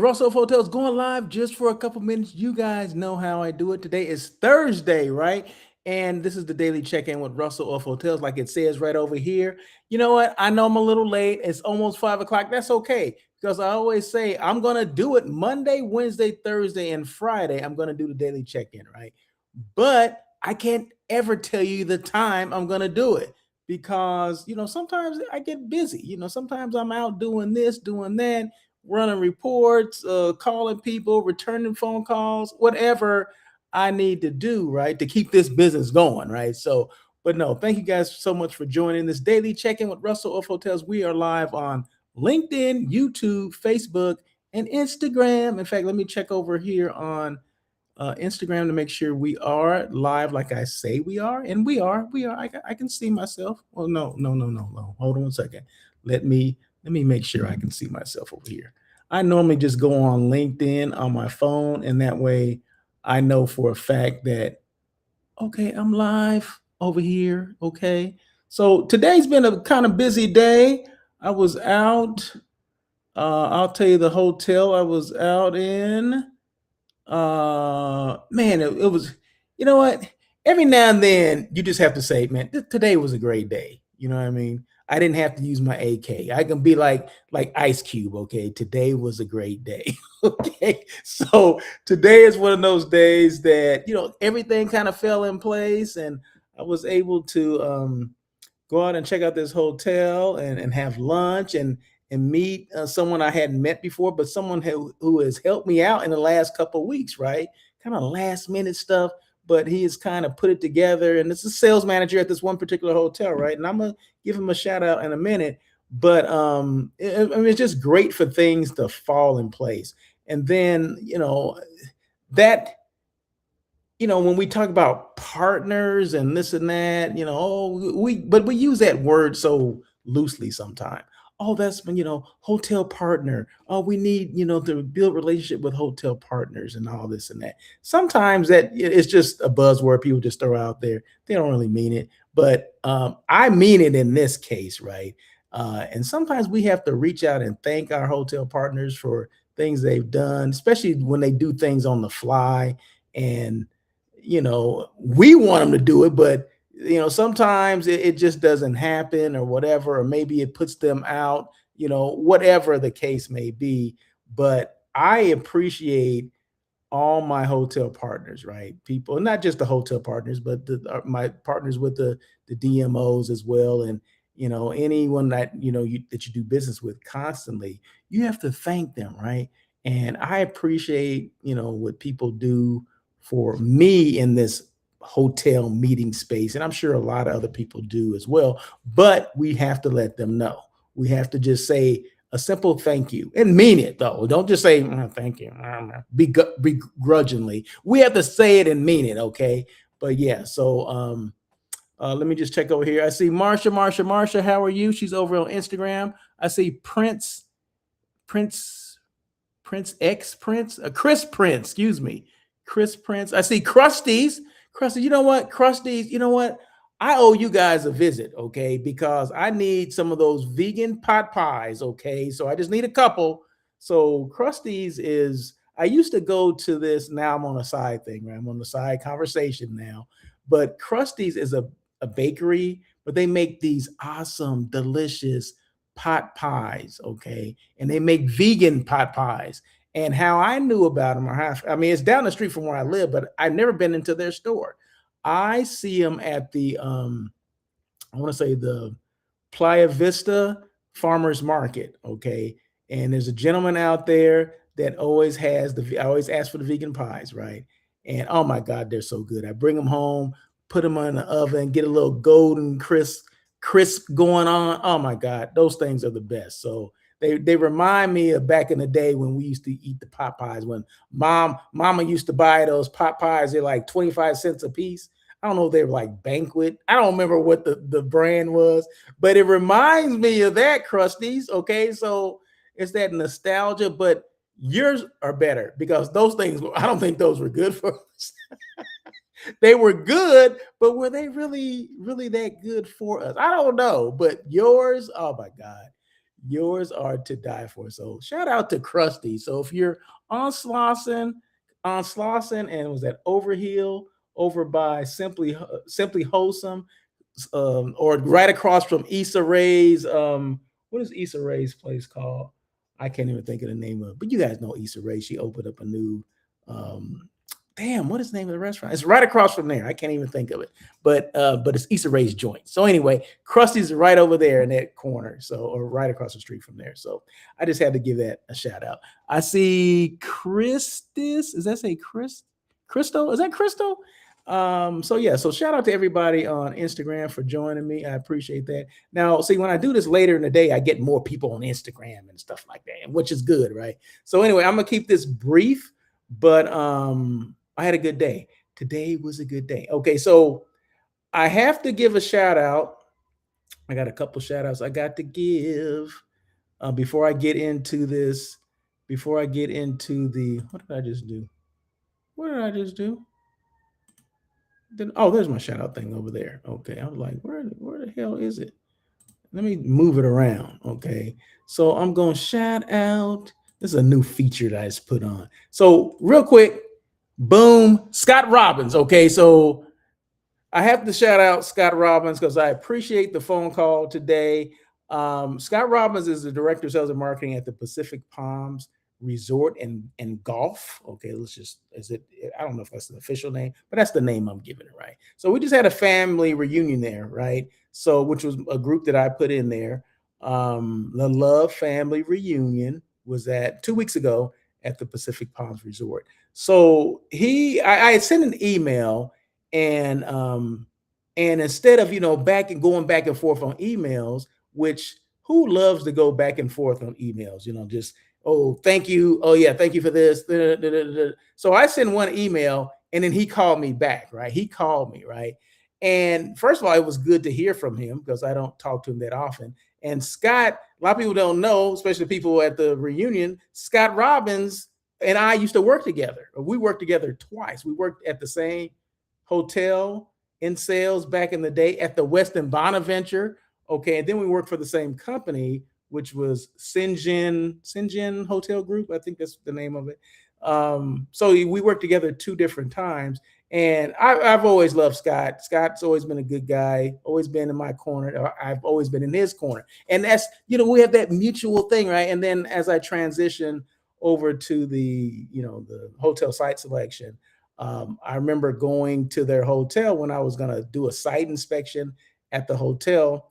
Russell of Hotels going live just for a couple minutes. You guys know how I do it. Today is Thursday, right? And this is the daily check-in with Russell of Hotels, like it says right over here. You know what? I know I'm a little late. It's almost 5 o'clock. That's okay because I always say I'm gonna do it Monday, Wednesday, Thursday, and Friday. I'm gonna do the daily check-in, right? But I can't ever tell you the time I'm gonna do it because sometimes I get busy. Sometimes I'm out doing this, doing that, running reports, calling people, returning phone calls, whatever I need to do, right, to keep this business going, right? So, but no, thank you guys so much for joining this daily check in with Russell of Hotels. We are live on LinkedIn, YouTube, Facebook, and Instagram. In fact, let me check over here on Instagram to make sure we are live like I say we are. And we are. We are. I can see myself. Well, no, no, no, no, no. Hold on 1 second. Let me make sure I can see myself over here. I normally just go on LinkedIn on my phone, and that way I know for a fact that okay, I'm live over here. Okay. So today's been a kind of busy day. I was out. I'll tell you the hotel I was out in. Man, it was, you know what? Every now and then you just have to say, man, today was a great day. You know what I mean? I didn't have to use my AK. I can be like Ice Cube, okay? Today was a great day. Okay. So today is one of those days that, everything kind of fell in place and I was able to go out and check out this hotel and have lunch and meet someone I hadn't met before, but someone who has helped me out in the last couple of weeks, right? Kind of last minute stuff, but he has kind of put it together. And it's a sales manager at this one particular hotel, right? And I'm gonna give him a shout out in a minute. But I mean, it's just great for things to fall in place. And then that when we talk about partners and this and that, we use that word so loosely sometimes. Oh, that's when, hotel partner. Oh, we need, to build relationship with hotel partners and all this and that. Sometimes it's just a buzzword people just throw out there. They don't really mean it, but I mean it in this case, right? And sometimes we have to reach out and thank our hotel partners for things they've done, especially when they do things on the fly and we want them to do it, but sometimes it just doesn't happen or whatever, or maybe it puts them out, whatever the case may be. But I appreciate all my hotel partners, right? People, not just the hotel partners, but my partners with the DMOs as well, and anyone that that you do business with constantly. You have to thank them, right? And I appreciate what people do for me in this hotel meeting space, and I'm sure a lot of other people do as well. But we have to let them know. We have to just say a simple thank you and mean it though. Don't just say thank you begrudgingly. We have to say it and mean it, okay? But yeah, so let me just check over here. I see Marsha. How are you? She's over on Instagram. I see Prince, Chris Prince. Excuse me, Chris Prince. I see Krusty's. Krusty, you know what? Krusty's. You know what? I owe you guys a visit, okay? Because I need some of those vegan pot pies, okay? So I just need a couple. So Krusty's is. I used to go to this. Now I'm on a side thing, right? I'm on the side conversation now. But Krusty's is a bakery, but they make these awesome, delicious pot pies, okay? And they make vegan pot pies. And how I knew about them, I mean, it's down the street from where I live, but I've never been into their store. I see them at the, I want to say the Playa Vista Farmers Market, okay? And there's a gentleman out there that always I always ask for the vegan pies, right? And oh my God, they're so good. I bring them home, put them in the oven, get a little golden crisp going on. Oh my God, those things are the best. So they remind me of back in the day when we used to eat the pot pies when mama used to buy those pot pies. They're like 25 cents a piece. I don't know if they were like Banquet. I don't remember what the brand was, but it reminds me of that, Krusty's. Okay, so it's that nostalgia, but yours are better because those things, I don't think those were good for us. They were good, but were they really, really that good for us? I don't know. But yours, oh my God, Yours are to die for. So shout out to Krusty. So if you're on Slauson, and it was at Overhill over by Simply Wholesome, or right across from Issa Rae's. What is Issa Rae's place called? I can't even think of the name of it, but you guys know Issa Rae. She opened up a new um, damn, what is the name of the restaurant? It's right across from there. I can't even think of it, but it's Issa Rae's joint. So anyway, Krusty's right over there in that corner, so or right across the street from there. So I just had to give that a shout out. I see Christus. Is that say Chris? Crystal? Is that Crystal? So yeah, so shout out to everybody on Instagram for joining me. I appreciate that. Now, see, when I do this later in the day, I get more people on Instagram and stuff like that, which is good, right? So anyway, I'm gonna keep this brief, but I had a good day. Today was a good day. Okay, so I have to give a shout out. I got a couple shout outs I got to give before I get into this. Before I get into the, what did I just do? What did I just do? Then, oh, there's my shout out thing over there. Okay, I was like, where the hell is it? Let me move it around. Okay, so I'm going to shout out. This is a new feature that I just put on. So real quick, boom, Scott Robbins. Okay, so I have to shout out Scott Robbins because I appreciate the phone call today. Scott Robbins is the director of sales and marketing at the Pacific Palms Resort and Golf. Okay, let's just, is it, I don't know if that's the official name, but that's the name I'm giving it, right? So we just had a family reunion there, right? So, which was a group that I put in there. The Love Family Reunion was at 2 weeks ago at the Pacific Palms Resort. So I had sent an email, and instead of going back and forth on emails, which who loves to go back and forth on emails, just, oh, thank you, oh yeah, thank you for this, da, da, da, da. So I sent one email, and then he called me back, right? He called me, right? And first of all, it was good to hear from him because I don't talk to him that often. And Scott, a lot of people don't know, especially people at the reunion, Scott Robbins and I used to work together. We worked together twice. We worked at the same hotel in sales back in the day at the Westin Bonaventure. Okay, and then we worked for the same company, which was Sinjin Hotel Group. I think that's the name of it. So we worked together 2 different times, and I've always loved Scott. Scott's always been a good guy, always been in my corner. I've always been in his corner, and that's, we have that mutual thing, right? And then as I transition over to the hotel site selection, I remember going to their hotel when I was going to do a site inspection at the hotel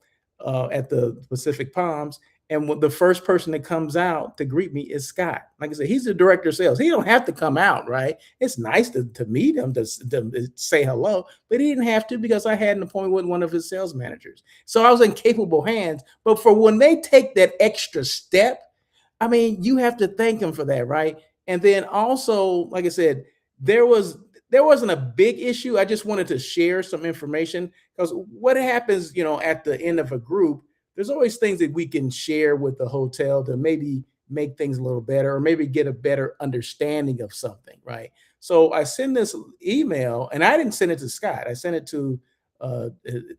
at the Pacific Palms. And the first person that comes out to greet me is Scott. Like I said, he's the director of sales. He don't have to come out, right? It's nice to meet him, to say hello, but he didn't have to because I had an appointment with one of his sales managers. So I was in capable hands. But for when they take that extra step, I mean, you have to thank them for that, right? And then also, like I said, there wasn't a big issue. I just wanted to share some information because what happens, at the end of a group, there's always things that we can share with the hotel to maybe make things a little better or maybe get a better understanding of something, right? So I send this email, and I didn't send it to Scott. I sent it to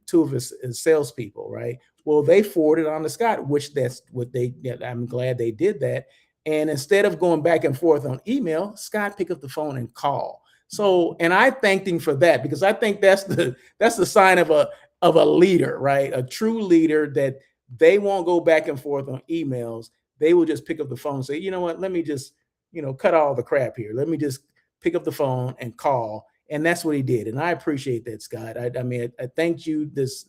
2 of his salespeople, right? Well, they forwarded on to Scott, which that's what I'm glad they did that. And instead of going back and forth on email, Scott picked up the phone and called. So, and I thanked him for that because I think that's the sign of a leader, right? A true leader, that they won't go back and forth on emails. They will just pick up the phone and say, you know what, let me just, cut all the crap here. Let me just pick up the phone and call. And that's what he did. And I appreciate that, Scott. I mean, I thanked you this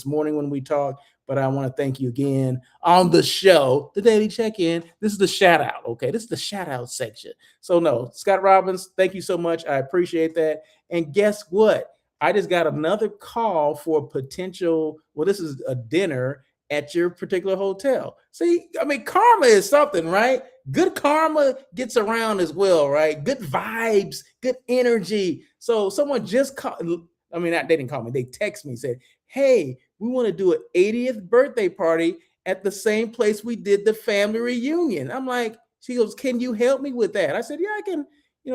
morning when we talked, but I want to thank you again on the show, the Daily Check-In. This is the shout out. Okay. This is the shout out section. So no, Scott Robbins, thank you so much. I appreciate that. And guess what? I just got another call for a potential, well, this is a dinner at your particular hotel. See, I mean, karma is something, right? Good karma gets around as well, right? Good vibes, good energy. So someone just called, I mean, they didn't call me, they text me, said, hey, we want to do an 80th birthday party at the same place we did the family reunion. I'm like, she goes, can you help me with that? I said, yeah, I can,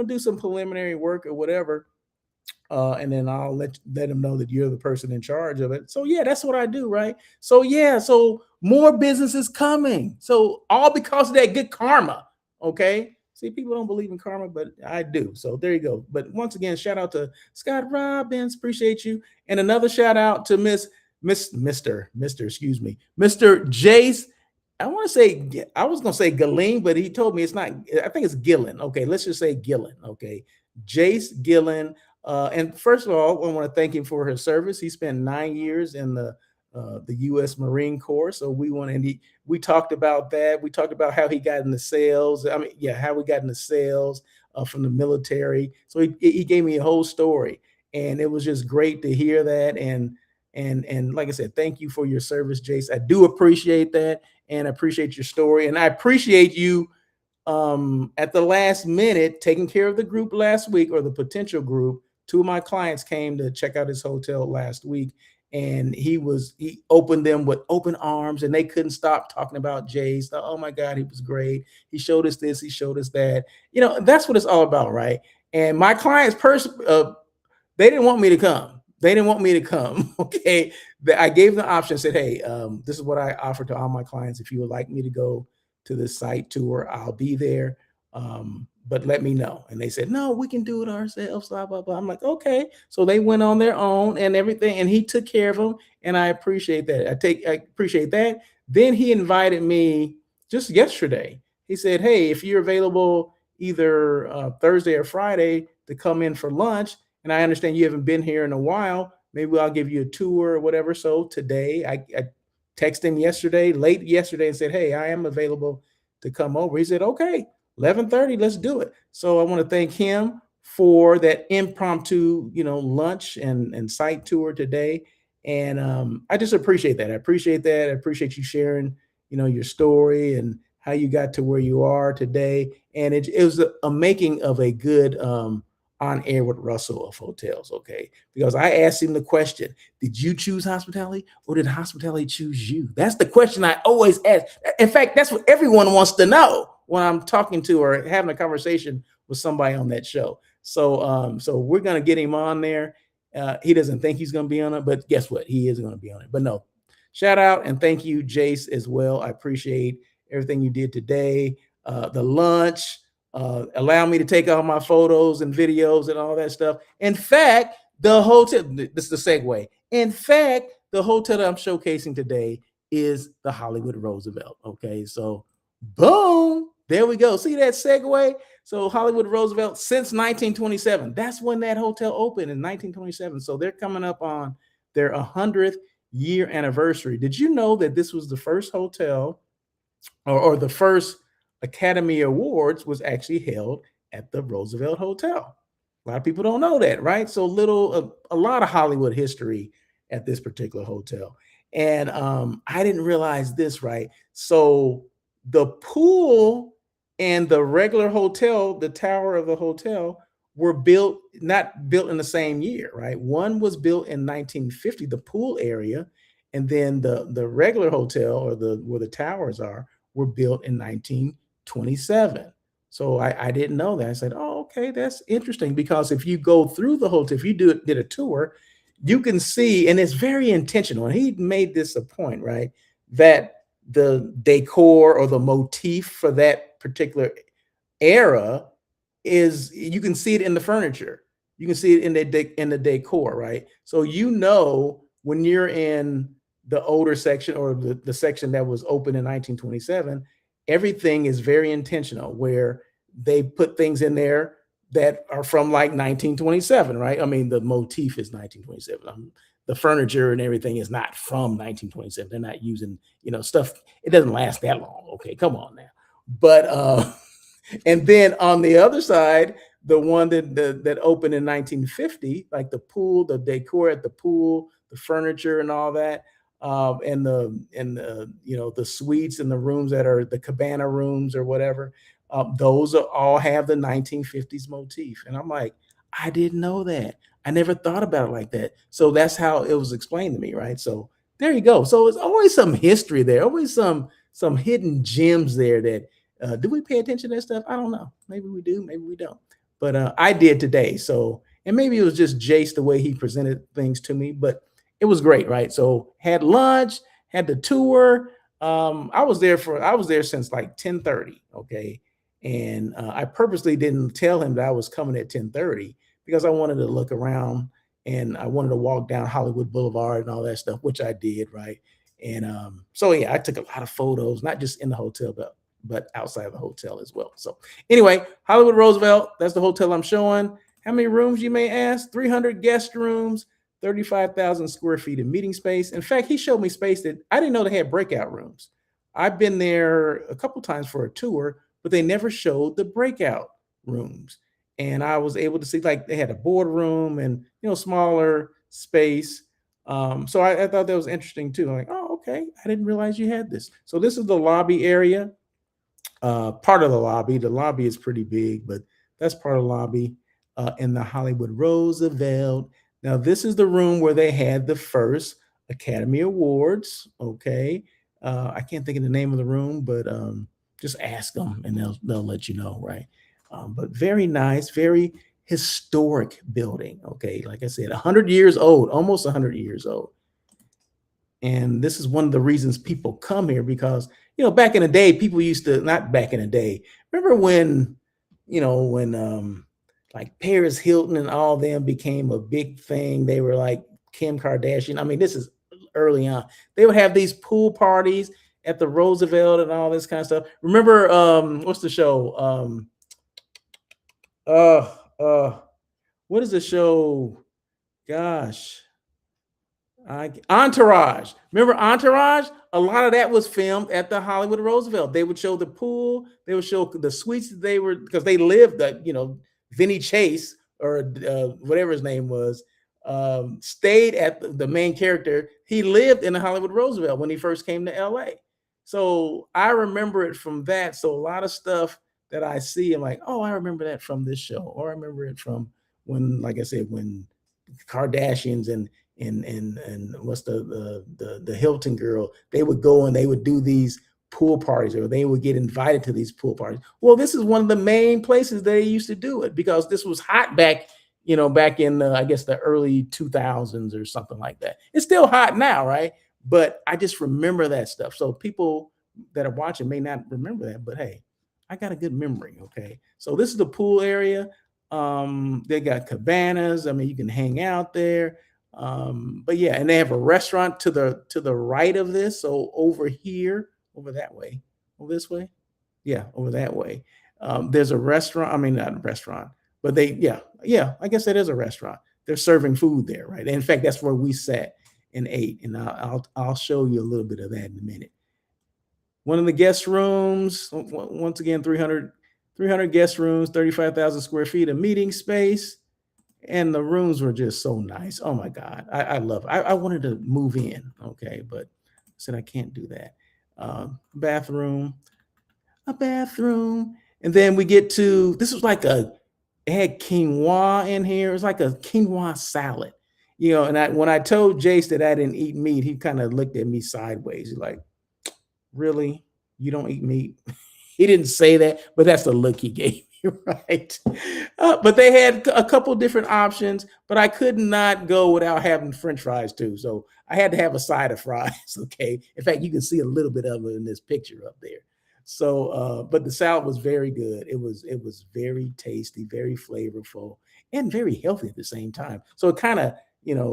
do some preliminary work or whatever. and then I'll let them know that you're the person in charge of it. So yeah, that's what I do, right? So yeah, so more business is coming. So all because of that good karma. Okay. See, people don't believe in karma, but I do. So there you go. But once again, shout out to Scott Robbins. Appreciate you. And another shout out to Mr. Excuse me, Mr. Jace. I want to say I was gonna say Gillen, but he told me it's not. I think it's Gillen. Okay, let's just say Gillen. Okay, Jace Gillen. And first of all, I want to thank him for his service. He spent 9 years in the U.S. Marine Corps. So we talked about that. We talked about how he got into sales. I mean, yeah, how we got into sales from the military. So he gave me a whole story, and it was just great to hear that. And like I said, thank you for your service, Jace. I do appreciate that, and I appreciate your story, and I appreciate you at the last minute taking care of the group last week, or the potential group. Two of my clients came to check out his hotel last week, and he opened them with open arms, and they couldn't stop talking about Jace. Oh my God, he was great. He showed us this, he showed us that. That's what it's all about, right? And my clients they didn't want me to come. They didn't want me to come. Okay. I gave them the option, said, hey, this is what I offer to all my clients. If you would like me to go to the site tour, I'll be there. But let me know. And they said, no, we can do it ourselves, blah, blah, blah. I'm like, okay. So they went on their own and everything, and he took care of them. And I appreciate that. I appreciate that. Then he invited me just yesterday. He said, hey, if you're available either Thursday or Friday to come in for lunch, and I understand you haven't been here in a while, maybe I'll give you a tour or whatever. So today I texted him late yesterday, and said, hey, I am available to come over. He said, okay, 11:30, let's do it. So I want to thank him for that impromptu, lunch and site tour today. And I just appreciate that. I appreciate that. I appreciate you sharing, your story and how you got to where you are today. And it was a making of a good on air with Russell of hotels, okay? Because I asked him the question, did you choose hospitality or did hospitality choose you? That's the question I always ask. In fact, that's what everyone wants to know when I'm talking to or having a conversation with somebody on that show. So we're gonna get him on there. He doesn't think he's gonna be on it, but guess what? He is gonna be on it. But no, shout out and thank you, Jace, as well. I appreciate everything you did today. The lunch, allow me to take all my photos and videos and all that stuff. In fact, the hotel, this is the segue. In fact, the hotel that I'm showcasing today is the Hollywood Roosevelt. Okay, so boom, there we go. See that segue? So Hollywood Roosevelt since 1927. That's when that hotel opened, in 1927. So they're coming up on their 100th year anniversary. Did you know that this was the first hotel or the first Academy Awards was actually held at the Roosevelt Hotel? A lot of people don't know that, right? So a lot of Hollywood history at this particular hotel. And I didn't realize this, right? So the pool and the regular hotel, the tower of the hotel, were not built in the same year, right? One was built in 1950, the pool area, and then the regular hotel, or where the towers are, were built in 1927. So I didn't know that. I said, oh, okay, that's interesting, because if you go through the hotel, if you did a tour, you can see, and it's very intentional. And he made this a point, right? That the decor or the motif for that particular era is, you can see it in the furniture. You can see it in the decor, right? So when you're in the older section, or the section that was open in 1927, everything is very intentional, where they put things in there that are from like 1927, right? I mean, the motif is 1927. The furniture and everything is not from 1927. They're not using, stuff. It doesn't last that long. Okay, come on now. But and then on the other side, the one that opened in 1950, like the pool, the decor at the pool, the furniture and all that, and the suites and the rooms that are the cabana rooms or whatever, those all have the 1950s motif. And I'm like, I didn't know that. I never thought about it like that. So that's how it was explained to me, right? So there you go. So it's always some history there, always some hidden gems there that do we pay attention to that stuff? I don't know. Maybe we do, maybe we don't. But I did today. So And maybe it was just Jace the way he presented things to me, but it was great, right? So had lunch, had the tour. I was there since like 10:30. Okay. And I purposely didn't tell him that I was coming at 10:30 because I wanted to look around and I wanted to walk down Hollywood Boulevard and all that stuff, which I did, right? And so yeah, I took a lot of photos, not just in the hotel, but outside of the hotel as well. So anyway, Hollywood Roosevelt, that's the hotel I'm showing. How many rooms, you may ask? 300 guest rooms, 35,000 square feet of meeting space. In fact, he showed me space that I didn't know they had breakout rooms. I've been there a couple times for a tour, but they never showed the breakout rooms. And I was able to see like they had a boardroom and smaller space. So I thought that was interesting too. I'm like, oh, okay, I didn't realize you had this. So this is the lobby area, part of the lobby. The lobby is pretty big, but that's part of the lobby in the Hollywood Roosevelt. Now, this is the room where they had the first Academy Awards. Okay. I can't think of the name of the room, but just ask them and they'll let you know, right? But very nice, very historic building. Okay. Like I said, 100 years old, almost 100 years old. And this is one of the reasons people come here because, back in the day, people used to, not back in the day, remember when, like Paris Hilton and all them became a big thing. They were like Kim Kardashian. I mean, this is early on. They would have these pool parties at the Roosevelt and all this kind of stuff. Remember, what's the show? Uh, uh, what is the show? Gosh. Entourage. Remember Entourage? A lot of that was filmed at the Hollywood Roosevelt. They would show the pool. They would show the suites that they were, because they lived that, Vinny Chase or whatever his name was, stayed at the main character. He lived in the Hollywood Roosevelt when he first came to LA. So I remember it from that. So a lot of stuff that I see, I'm like, oh, I remember that from this show. Or I remember it from when, like I said, when Kardashians and what's the Hilton girl, they would go and they would do these pool parties, or they would get invited to these pool parties. Well, this is one of the main places they used to do it because this was hot back in I guess the early 2000s or something like that. It's still hot now, right? But I just remember that stuff. So people that are watching may not remember that, but hey, I got a good memory. Okay, so this is the pool area. They got cabanas. I mean, you can hang out there. But yeah, and they have a restaurant to the right of this. So over that way, over this way, yeah, over that way. There's a restaurant. I mean, not a restaurant, but yeah. I guess it is a restaurant. They're serving food there, right? In fact, that's where we sat and ate, and I'll show you a little bit of that in a minute. One of the guest rooms, once again, 300 guest rooms, 35,000 square feet of meeting space. And the rooms were just so nice. Oh my God. I love it. I wanted to move in. Okay. But I said, I can't do that. Bathroom, a bathroom. And then we get to, this was like it had quinoa in here. It was like a quinoa salad, and when I told Jace that I didn't eat meat, he kind of looked at me sideways. He's like, really? You don't eat meat? He didn't say that, but that's the look he gave me, right? But they had a couple different options, but I could not go without having French fries too. So I had to have a side of fries. Okay. In fact, you can see a little bit of it in this picture up there. So, but the salad was very good. It was very tasty, very flavorful, and very healthy at the same time. So it kind of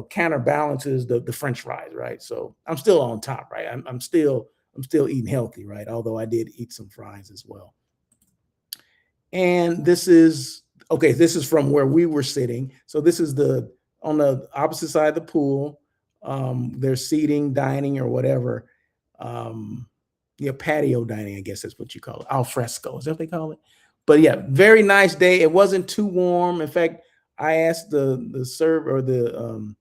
counterbalances the French fries, right? So I'm still on top, right? I'm still eating healthy, right? Although I did eat some fries as well. And this is from where we were sitting. So this is on the opposite side of the pool. There's seating, dining, or whatever. Patio dining, I guess that's what you call it. Al fresco, is that what they call it? But yeah, very nice day. It wasn't too warm. In fact, I asked the server or the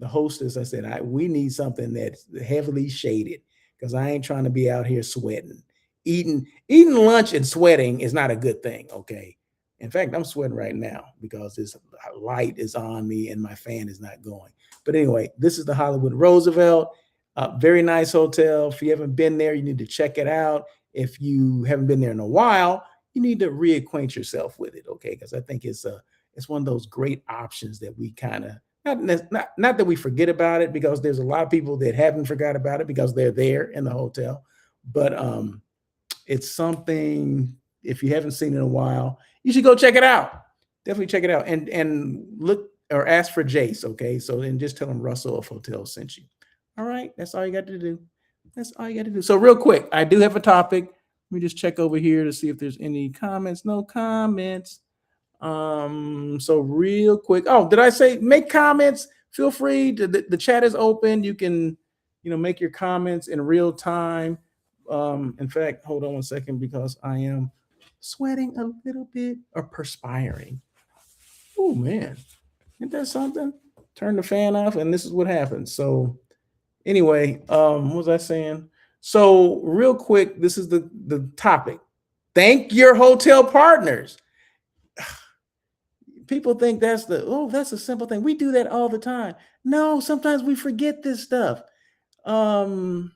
hostess, I said, we need something that's heavily shaded because I ain't trying to be out here sweating. Eating lunch and sweating is not a good thing. Okay. In fact, I'm sweating right now because this light is on me and my fan is not going. But anyway, this is the Hollywood Roosevelt. Very nice hotel. If you haven't been there, you need to check it out. If you haven't been there in a while, you need to reacquaint yourself with it. Okay. Because I think it's it's one of those great options that we kind of not that we forget about it, because there's a lot of people that haven't forgot about it because they're there in the hotel. But it's something, if you haven't seen it in a while, you should go check it out. Definitely check it out, and look or ask for Jace. Okay, so then just tell him Russell of Hotel sent you. All right, that's all you got to do. That's all you got to do. So real quick, I do have a topic. Let me just check over here to see if there's any comments. No comments. So real quick. Oh, did I say make comments? Feel free to the chat is open. You can, make your comments in real time. In fact, hold on one second because I am sweating a little bit or perspiring. Oh man, isn't that something? Turn the fan off, and this is what happens. So anyway, what was I saying? So real quick, this is the topic. Thank your hotel partners. People think that's a simple thing. We do that all the time. No, sometimes we forget this stuff. The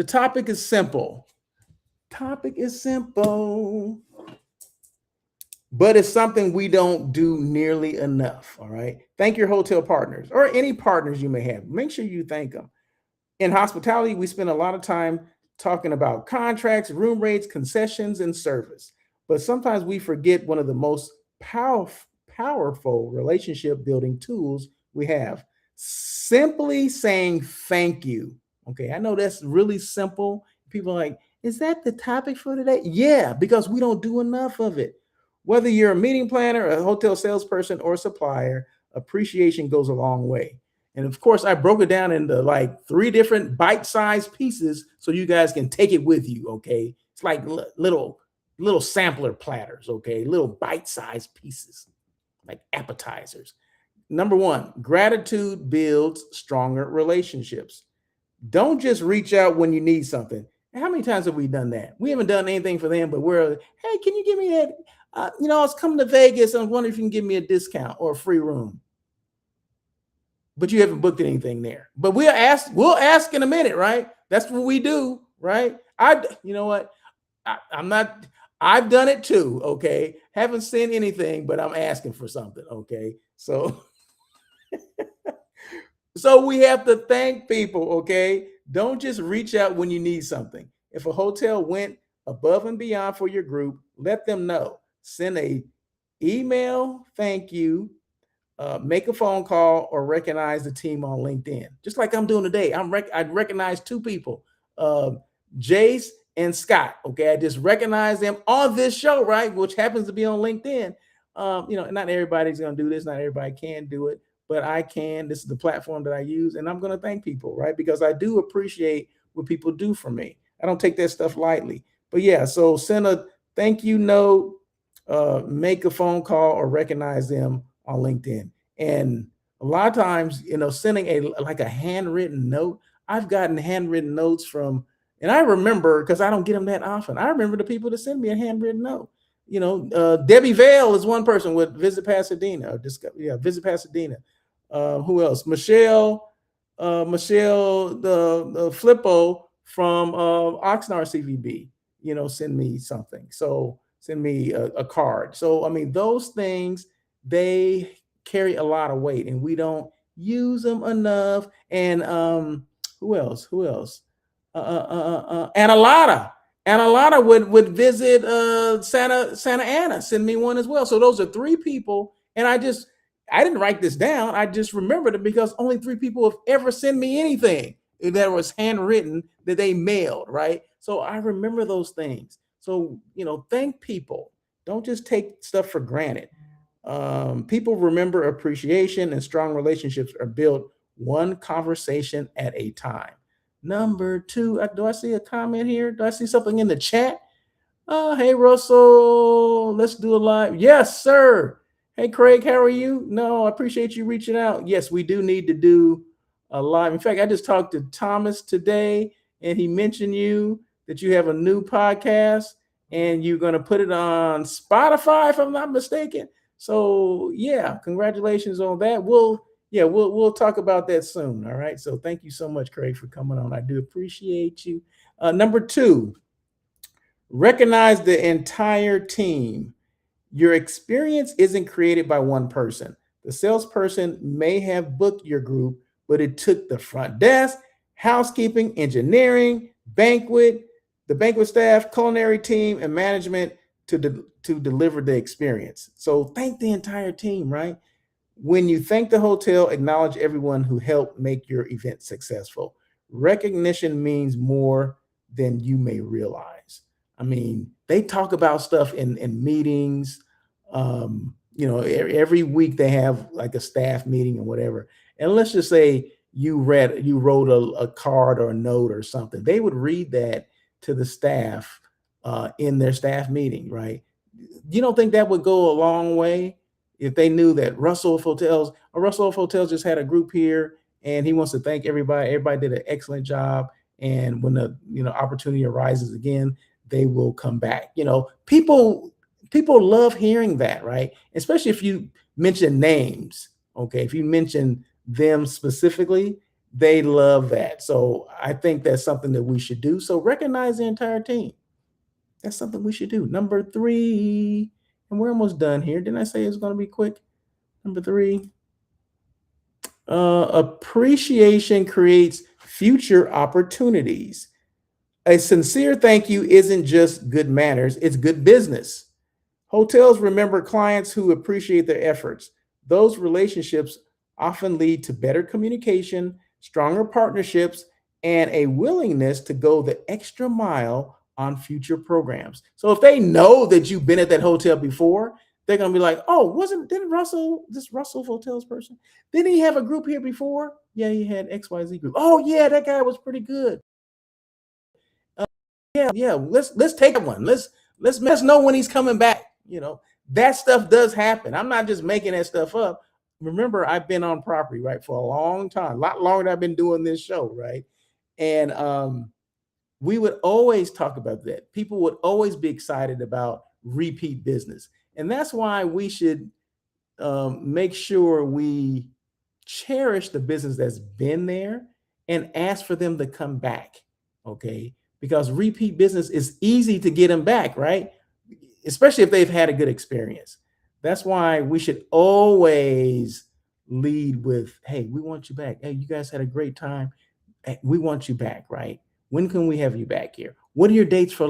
topic is simple. But it's something we don't do nearly enough. All right. Thank your hotel partners or any partners you may have. Make sure you thank them. In hospitality, we spend a lot of time talking about contracts, room rates, concessions, and service. But sometimes we forget one of the most powerful relationship building tools we have: simply saying thank you. Okay, I know that's really simple. People are like, is that the topic for today? Yeah, because we don't do enough of it. Whether you're a meeting planner, a hotel salesperson, or supplier, appreciation goes a long way. And of course, I broke it down into like 3 different bite-sized pieces so you guys can take it with you. Okay, it's like little sampler platters. Okay, little bite-sized pieces, like appetizers. Number 1, gratitude builds stronger relationships. Don't just reach out when you need something. How many times have we done that? We haven't done anything for them, but we're, hey, can you give me that? I was coming to Vegas. I was wondering if you can give me a discount or a free room. But you haven't booked anything there. But we'll ask in a minute, right? That's what we do, right? You know what? I've done it too, okay? Haven't seen anything, but I'm asking for something, okay? So so we have to thank people, okay? Don't just reach out when you need something. If a hotel went above and beyond for your group, let them know. Send a email, thank you, make a phone call, or recognize the team on LinkedIn. Just like I'm doing today. I recognize 2 people, Jace and Scott. Okay, I just recognize them on this show, right? Which happens to be on LinkedIn. Not everybody's going to do this. Not everybody can do it, but I can. This is the platform that I use, and I'm going to thank people, right? Because I do appreciate what people do for me. I don't take that stuff lightly. But yeah, so send a thank you note, make a phone call, or recognize them on LinkedIn. And a lot of times, sending a handwritten note. I've gotten handwritten notes from, and I remember, because I don't get them that often. I remember the people that send me a handwritten note. Debbie Vale is one person with Visit Pasadena. Visit Pasadena. Who else? Michelle the Flippo from Oxnard CVB. Send me something. So send me a card. So I mean, those things, they carry a lot of weight, and we don't use them enough. And who else? Analata would visit Santa Ana, send me one as well. So those are 3 people, and I didn't write this down. I just remembered it because only 3 people have ever sent me anything that was handwritten that they mailed, right? So I remember those things. So thank people. Don't just take stuff for granted. People remember appreciation, and strong relationships are built one conversation at a time. Number 2, do I see a comment here? Do I see something in the chat? Hey, Russell, let's do a live. Yes, sir. Hey, Craig, how are you? No, I appreciate you reaching out. Yes, we do need to do a live. In fact, I just talked to Thomas today, and he mentioned that you have a new podcast, and you're going to put it on Spotify, if I'm not mistaken. So yeah, congratulations on that. We'll talk about that soon. All right. So thank you so much, Craig, for coming on. I do appreciate you. Number 2, recognize the entire team. Your experience isn't created by one person. The salesperson may have booked your group, but it took the front desk, housekeeping, engineering, the banquet staff, culinary team, and management to deliver the experience. So thank the entire team, right? When you thank the hotel, acknowledge everyone who helped make your event successful. Recognition means more than you may realize. I mean, they talk about stuff in meetings. Every week they have like a staff meeting or whatever. And let's just say you wrote a card or a note or something. They would read that to the staff in their staff meeting, right? You don't think that would go a long way if they knew that Russell Hotels just had a group here and he wants to thank everybody. Everybody did an excellent job. And when the opportunity arises again, they will come back. People love hearing that, right? Especially if you mention names. Okay. If you mention them specifically, they love that. So I think that's something that we should do. So recognize the entire team. That's something we should do. Number 3, and we're almost done here. Didn't I say it's going to be quick? Number 3, appreciation creates future opportunities. A sincere thank you isn't just good manners, it's good business. Hotels remember clients who appreciate their efforts. Those relationships often lead to better communication, stronger partnerships, and a willingness to go the extra mile on future programs. So if they know that you've been at that hotel before, they're gonna be like, "Oh, didn't this Russell Hotels person? Didn't he have a group here before? Yeah, he had XYZ group. Oh yeah, that guy was pretty good. Yeah. Let's take one. Let's know when he's coming back. That stuff does happen. I'm not just making that stuff up. Remember, I've been on property, right, for a long time, a lot longer than I've been doing this show, right? And we would always talk about that. People would always be excited about repeat business. And that's why we should make sure we cherish the business that's been there and ask for them to come back. Okay. Because repeat business is easy to get them back, right? Especially if they've had a good experience. That's why we should always lead with, hey, we want you back. Hey, you guys had a great time. Hey, we want you back, right? When can we have you back here? What are your dates for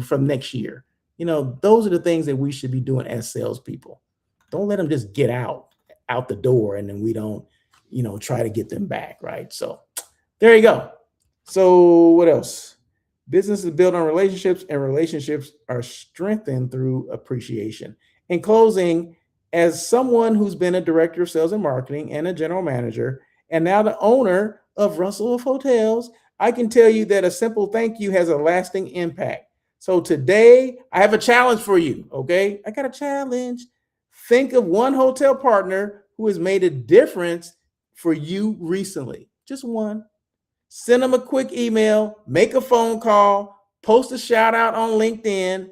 from next year? Those are the things that we should be doing as salespeople. Don't let them just get out the door and then we don't, try to get them back, right? So there you go. So what else? Business is built on relationships, and relationships are strengthened through appreciation. In closing, as someone who's been a director of sales and marketing and a general manager, and now the owner of Russell Hotels, I can tell you that a simple thank you has a lasting impact. So today, I have a challenge for you, okay? I got a challenge. Think of one hotel partner who has made a difference for you recently. Just one. Send them a quick email, make a phone call, post a shout out on LinkedIn.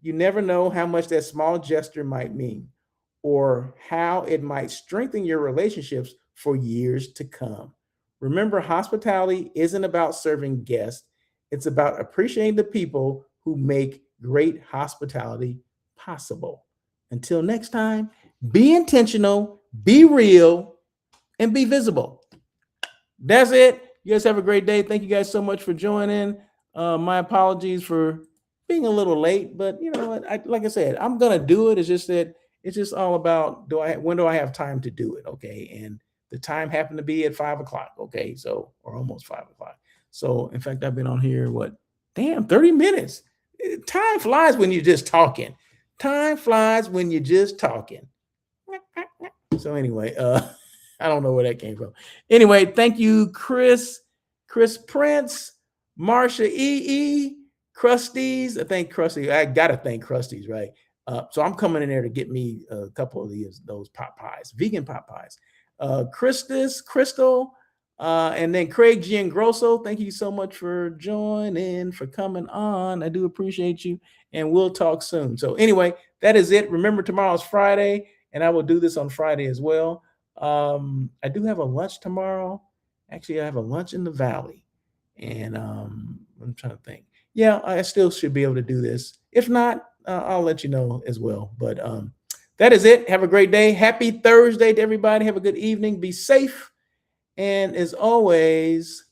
You never know how much that small gesture might mean or how it might strengthen your relationships for years to come. Remember, hospitality isn't about serving guests, it's about appreciating the people who make great hospitality possible. Until next time, be intentional, be real, and be visible. That's it. You guys have a great day. Thank you guys so much for joining. My apologies for being a little late, but you know what? Like I said, I'm gonna do it. It's just that it's just all about when do I have time to do it? Okay, and the time happened to be at 5 o'clock. Okay, so or almost 5 o'clock. So in fact, I've been on here 30 minutes. Time flies when you're just talking. Time flies when you're just talking. So anyway, I don't know where that came from. Anyway, thank you, Chris Prince, Marsha E. Krusty's. I gotta thank Krusty's, right? So I'm coming in there to get me a couple of those pot pies, vegan pot pies. Crystal, and then Craig Giangrosso. Thank you so much for joining, for coming on. I do appreciate you, and we'll talk soon. So anyway, that is it. Remember, tomorrow's Friday, and I will do this on Friday as well. I do have a lunch tomorrow. Actually, I have a lunch in the Valley, and I'm trying to think. Yeah, I still should be able to do this. If not, I'll let you know as well. But that is it. Have a great day. Happy Thursday to everybody. Have a good evening. Be safe. And as always,